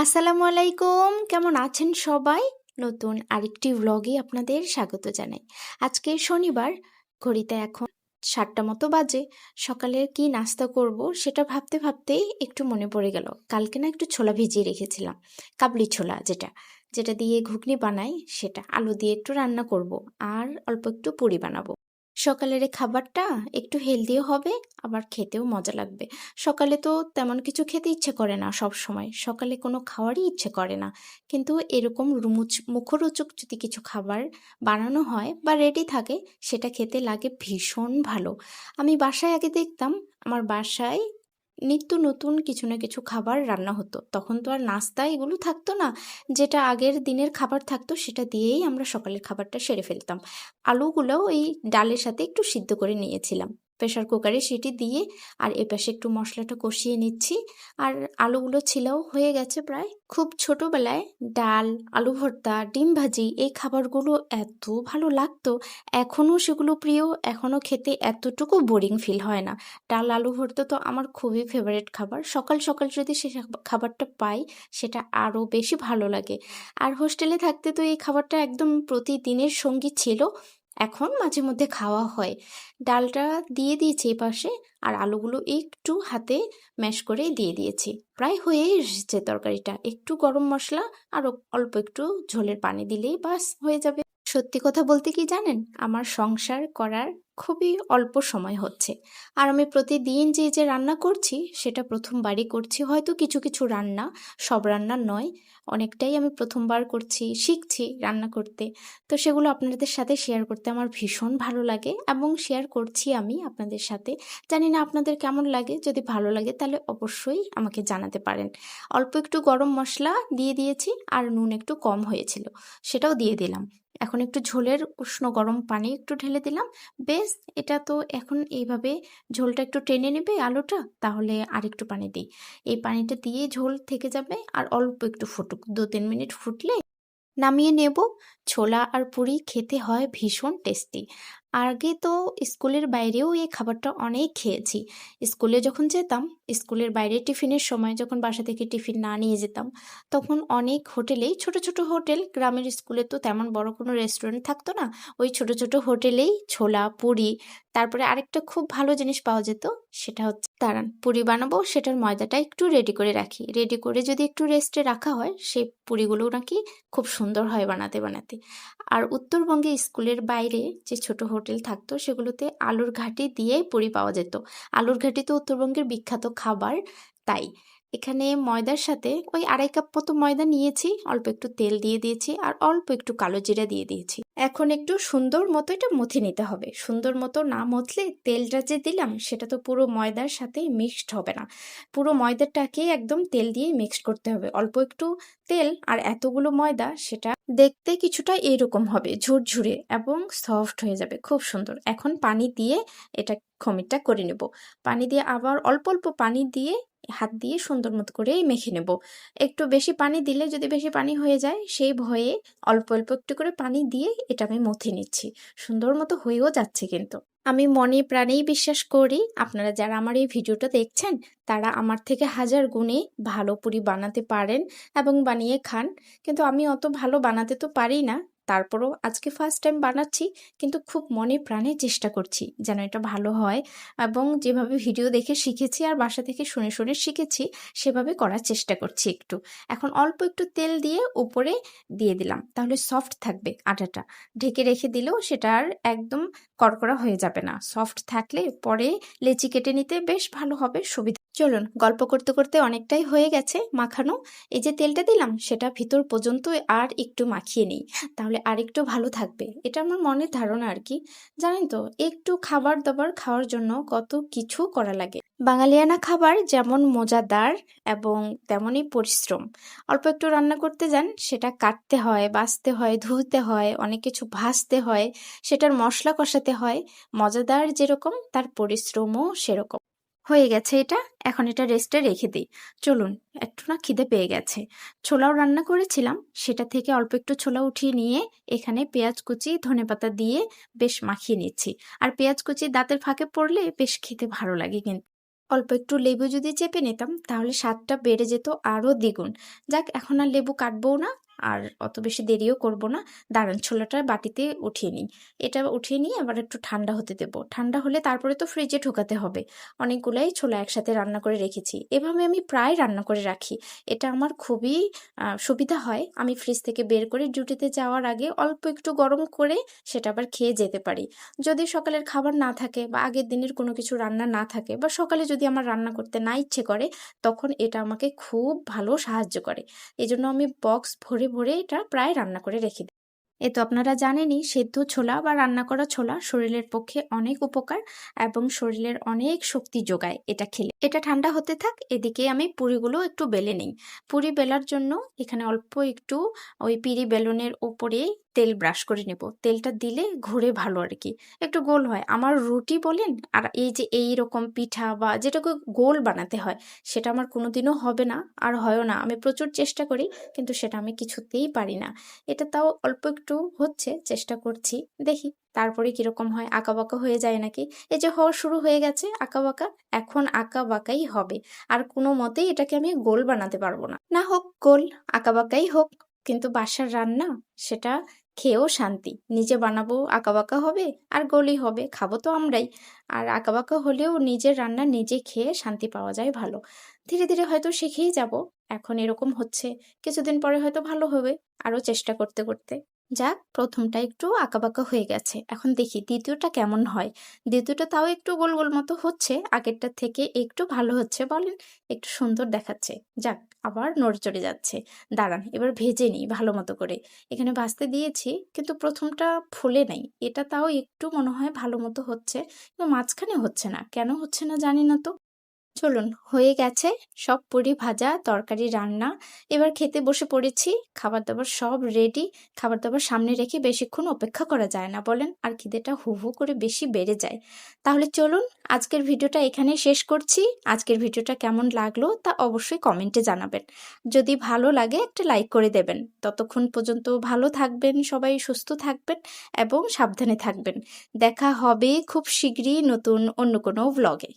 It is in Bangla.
আসসালামু আলাইকুম, কেমন আছেন সবাই? নতুন আরেকটি ভ্লগে আপনাদের স্বাগত জানাই। আজকে শনিবার, ঘড়িতে এখন 7টা মতো বাজে। সকালের কি নাস্তা করব সেটা ভাবতে ভাবতেই একটু মনে পড়ে গেল, কালকে না একটু ছোলা ভিজিয়ে রেখেছিলাম। কাবলি ছোলা, যেটা যেটা দিয়ে ঘুগনি বানাই, সেটা আলু দিয়ে একটু রান্না করব আর অল্প একটু পুরি বানাবো। সকালের এই খাবারটা একটু হেলদিও হবে, আবার খেতেও মজা লাগবে। সকালে তো তেমন কিছু খেতে ইচ্ছে করে না, সব সময় সকালে কোনো খাওয়ারই ইচ্ছে করে না। কিন্তু এরকম মুখরোচক যদি কিছু খাবার বানানো হয় বা রেডি থাকে, সেটা খেতে লাগে ভীষণ ভালো। আমি বাসায় আগে দেখতাম, আমার বাসায় নিত্য নতুন কিছু না কিছু খাবার রান্না হতো। তখন তো আর নাস্তা এগুলো থাকতো না, যেটা আগের দিনের খাবার থাকতো সেটা দিয়েই আমরা সকালের খাবারটা সেরে ফেলতাম। আলুগুলো ওই ডালের সাথে একটু সিদ্ধ করে নিয়েছিলাম প্রেশার কুকারে, সেটি দিয়ে আর এপাশে একটু মশলাটা কষিয়ে নিচ্ছি। আর আলুগুলো ছিলাও হয়ে গেছে প্রায়। খুব ছোটবেলায় ডাল, আলু ভর্তা, ডিম ভাজি এই খাবারগুলো এত ভালো লাগতো, এখনও সেগুলো প্রিয়, এখনও খেতে এতটুকু বোরিং ফিল হয় না। ডাল আলু ভর্তা তো আমার খুবই ফেভারিট খাবার। সকাল সকাল যদি সে খাবারটা পাই, সেটা আরও বেশি ভালো লাগে। আর হোস্টেলে থাকতে তো এই খাবারটা একদম প্রতিদিনের সঙ্গী ছিল। এখন মাঝে মধ্যে খাওয়া হয়। ডালটা দিয়ে দিয়েছি এই পাশে, আর আলুগুলো একটু হাতে ম্যাশ করে দিয়ে দিয়েছি। প্রায় হয়েই এসেছে তরকারিটা। একটু গরম মশলা আর অল্প একটু ঝোলের পানি দিলেই বাস হয়ে যাবে। সত্যি কথা বলতে কি জানেন, আমার সংসার করার খুবই অল্প সময় হচ্ছে। আর আমি প্রতিদিন যে রান্না করছি, সেটা প্রথমবারই করছি। হয়তো কিছু কিছু রান্না, সব রান্না নয়, অনেকটাই আমি প্রথমবার করছি, শিখছি রান্না করতে। তো সেগুলো আপনাদের সাথে শেয়ার করতে আমার ভীষণ ভালো লাগে, এবং শেয়ার করছি আমি আপনাদের সাথে। জানি না আপনাদের কেমন লাগে, যদি ভালো লাগে তাহলে অবশ্যই আমাকে জানাতে পারেন। অল্প একটু গরম মশলা দিয়ে দিয়েছি, আর নুন একটু কম হয়েছিল, সেটাও দিয়ে দিলাম। এখন একটু ঝোলের উষ্ণ গরম পানি একটু ঢেলে দিলাম। বেশ, এটা তো এখন এইভাবে ঝোলটা একটু টেনে নেবে আলুটা, তাহলে আর একটু পানি দিই। এই পানিটা দিয়ে ঝোল থেকে যাবে, আর অল্প একটু ফুটুক, 2-3 মিনিট ফুটলে নামিয়ে নেব। ছোলা আর পুরি খেতে হয় ভীষণ টেস্টি। আগে তো স্কুলের বাইরেও এই খাবারটা অনেক খেয়েছি। স্কুলে যখন যেতাম, স্কুলের বাইরে টিফিনের সময় যখন বাসা থেকে টিফিন না নিয়ে যেতাম, তখন অনেক হোটেলেই, ছোট ছোট হোটেল, গ্রামের স্কুলে তো তেমন বড় কোনো রেস্টুরেন্ট থাকতো না, ওই ছোট ছোট হোটেলেই ছোলা পুরি, তারপরে আরেকটা খুব ভালো জিনিস পাওয়া যেত, সেটা হচ্ছে দাঁড়ান, পুরি বানাবো সেটার ময়দাটা একটু রেডি করে রাখি। রেডি করে যদি একটু রেস্টে রাখা হয়, সেই পুরিগুলো নাকি খুব সুন্দর হয় বানাতে বানাতে। আর উত্তরবঙ্গে স্কুলের বাইরে যে ছোট হোটেল থাকতো, সেগুলোতে আলুর ঘাটি দিয়েই পুরি পাওয়া যেত। আলুর ঘাটি তো উত্তরবঙ্গের বিখ্যাত খাবার। তাই এখানে ময়দার সাথে ওই 2.5 কাপ মতো ময়দা নিয়েছি, অল্প একটু তেল দিয়ে দিয়েছি, আর অল্প একটু কালো জিরা দিয়ে দিয়েছি। এখন একটু সুন্দর মতো এটা মথে নিতে হবে। সুন্দর মতো না মথলে তেলটা যে দিলাম, সেটা তো পুরো ময়দার সাথে মিক্সড হবে না। পুরো ময়দাটাকে একদম তেল দিয়ে মিক্সড করতে হবে। অল্প একটু তেল আর এতগুলো ময়দা, সেটা দেখতে কিছুটা এরকম হবে, ঝুরঝুরে এবং সফট হয়ে যাবে, খুব সুন্দর। এখন পানি দিয়ে এটা খমিরটা করে নেব। পানি দিয়ে আবার অল্প অল্প পানি দিয়ে হাত দিয়ে সুন্দর মতো করে মেখে নেব। একটু বেশি পানি দিলে যদি বেশি পানি হয়ে যায়, সেই ভয়ে অল্প অল্প একটু করে পানি দিয়ে এটা আমি মথে নিচ্ছি। সুন্দর মতো হয়েও যাচ্ছে কিন্তু। আমি মনে প্রাণেই বিশ্বাস করি, আপনারা যারা আমার এই ভিডিওটা দেখছেন, তারা আমার থেকে হাজার গুণে ভালো পুরি বানাতে পারেন এবং বানিয়ে খান। কিন্তু আমি অত ভালো বানাতে তো পারি না, তারপরও আজকে ফার্স্ট টাইম বানাচ্ছি, কিন্তু খুব মনে প্রাণে চেষ্টা করছি যেন এটা ভালো হয়। এবং যেভাবে ভিডিও দেখে শিখেছি আর বাসা থেকে শুনে শুনে শিখেছি, সেভাবে করার চেষ্টা করছি একটু। এখন অল্প একটু তেল দিয়ে উপরে দিয়ে দিলাম, তাহলে সফট থাকবে আটাটা। ঢেকে রেখে দিলেও সেটা আর একদম কড়কড়া হয়ে যাবে না। সফট থাকলে পরে লেচি কেটে নিতে বেশ ভালো হবে, সুবিধা। চলুন, গল্প করতে করতে অনেকটাই হয়ে গেছে মাখানো। এই যে তেলটা দিলাম, সেটা ভিতর পর্যন্ত আর একটু মাখিয়ে নিই, তাহলে আর একটু ভালো থাকবে। এটা আমার মনের ধারণা আর কি। জানেন তো, একটু খাবার দাবার খাওয়ার জন্য কত কিছু করা লাগে। বাঙালিয়ানা খাবার যেমন মজাদার এবং তেমনই পরিশ্রম। অল্প একটু রান্না করতে যান, সেটা কাটতে হয়, বাছতে হয়, ধুতে হয়, অনেক কিছু ভাজতে হয়, সেটার মশলা কষাতে হয়। মজাদার যেরকম, তার পরিশ্রমও সেরকম। হয়ে গেছে এটা, এখন এটা রেস্টে রেখে দিই। চলুন, একটু না খিদে পেয়ে গেছে। ছোলাও রান্না করেছিলাম, সেটা থেকে অল্প একটু ছোলা উঠিয়ে নিয়ে এখানে পেঁয়াজ কুচি ধনেপাতা দিয়ে বেশ মাখিয়ে নিচ্ছি। আর পেঁয়াজ কুচি দাঁতের ফাঁকে পড়লে বেশ খেতে ভালো লাগে কিন্তু। অল্প একটু লেবু যদি চেপে নিতাম তাহলে স্বাদটা বেড়ে যেত আরও দ্বিগুণ। যাক, এখন আর লেবু কাটবো না, আর অত বেশি দেরিও করব না। দাঁড়ান, ছোলাটা বাটিতে উঠিয়ে নিই। এটা উঠিয়ে নিয়ে আবার একটু ঠান্ডা হতে দেবো। ঠান্ডা হলে তারপরে তো ফ্রিজে ঢোকাতে হবে। অনেকগুলাই ছোলা একসাথে রান্না করে রেখেছি। এভাবে আমি প্রায় রান্না করে রাখি। এটা আমার খুবই সুবিধা হয়। আমি ফ্রিজ থেকে বের করে ডিউটিতে যাওয়ার আগে অল্প একটু গরম করে সেটা আবার খেয়ে যেতে পারি। যদি সকালের খাবার না থাকে বা আগের দিনের কোনো কিছু রান্না না থাকে বা সকালে যদি আমার রান্না করতে না ইচ্ছে করে, তখন এটা আমাকে খুব ভালো সাহায্য করে। এজন্য আমি বক্স ভরে ভরে এটা প্রায় রান্না করে রেখে দিই। এ তো আপনারা জানেনই, সেদ্ধ ছোলা বা রান্না করা ছোলা শরীরের পক্ষে অনেক উপকার এবং শরীরের অনেক শক্তি যোগায় এটা খেলে। এটা ঠান্ডা হতে থাক, এদিকে আমি পুরিগুলো একটু বেলে নিই। পুরি বেলার জন্য এখানে অল্প একটু ওই পিরি বেলনের ওপরে তেল ব্রাশ করে নেব। তেলটা দিলে ঘুরে ভালো আর কি, একটু গোল হয়। আমার রুটি বলেন আর এই যে এই রকম পিঠা বা যেটাকে গোল বানাতে হয়, সেটা আমার কোনোদিনও হবে না, আর হয়ও না। আমি প্রচুর চেষ্টা করি, কিন্তু সেটা আমি কিছুতেই পারি না। এটা তাও অল্প একটু হচ্ছে, চেষ্টা করছি, দেখি তারপরে কিরকম হয়। আঁকাবাঁকা হয়ে যায় নাকি। এই যে হওয়া শুরু হয়ে গেছে আঁকাবাঁকা, এখন আঁকাবাঁকাই হবে। আর কোনো মতেই এটাকে আমি গোল বানাতে পারবো না। না হোক গোল, আঁকাবাঁকাই হোক, কিন্তু বাসার রান্না সেটা খেয়েও শান্তি। নিজে বানাবো, আঁকাবাঁকা হবে আর গোলই হবে, খাবো তো আমরাই। আর আঁকাবাঁকা হলেও নিজের রান্না নিজে খেয়ে শান্তি পাওয়া যায় ভালো। ধীরে ধীরে হয়তো শিখেই যাব। এখন এরকম হচ্ছে, কিছুদিন পরে হয়তো ভালো হবে, আরও চেষ্টা করতে করতে। যাক, প্রথমটা একটু আঁকাবাঁকা হয়ে গেছে, এখন দেখি দ্বিতীয়টা কেমন হয়। দ্বিতীয়টা তাও একটু গোল গোল মতো হচ্ছে, আগেরটার থেকে একটু ভালো হচ্ছে বলেন, একটু সুন্দর দেখাচ্ছে। যাক, আবার নড়চড়ে যাচ্ছে। দাঁড়ান, এবার ভেজে নিই ভালো মতো করে। এখানে ভাজতে দিয়েছি, কিন্তু প্রথমটা ফুলে নাই। এটা তাও একটু মনে হয় ভালো মতো হচ্ছে, কিন্তু মাঝখানে হচ্ছে না। কেন হচ্ছে না জানি না তো। চলুন, হয়ে গেছে সব পুরি ভাজা, তরকারি রান্না। এবার খেতে বসে পড়েছি। খাবার দাবার সব রেডি। খাবার দাবার সামনে রেখে বেশিক্ষণ অপেক্ষা করা যায় না বলেন, আর খিদেটা হু হু করে বেশি বেড়ে যায়। তাহলে চলুন, আজকের ভিডিওটা এখানেই শেষ করছি। আজকের ভিডিওটা কেমন লাগলো তা অবশ্যই কমেন্টে জানাবেন। যদি ভালো লাগে একটা লাইক করে দেবেন। ততক্ষণ পর্যন্ত ভালো থাকবেন সবাই, সুস্থ থাকবেন এবং সাবধানে থাকবেন। দেখা হবে খুব শীঘ্রই নতুন অন্য কোনো ভ্লগে।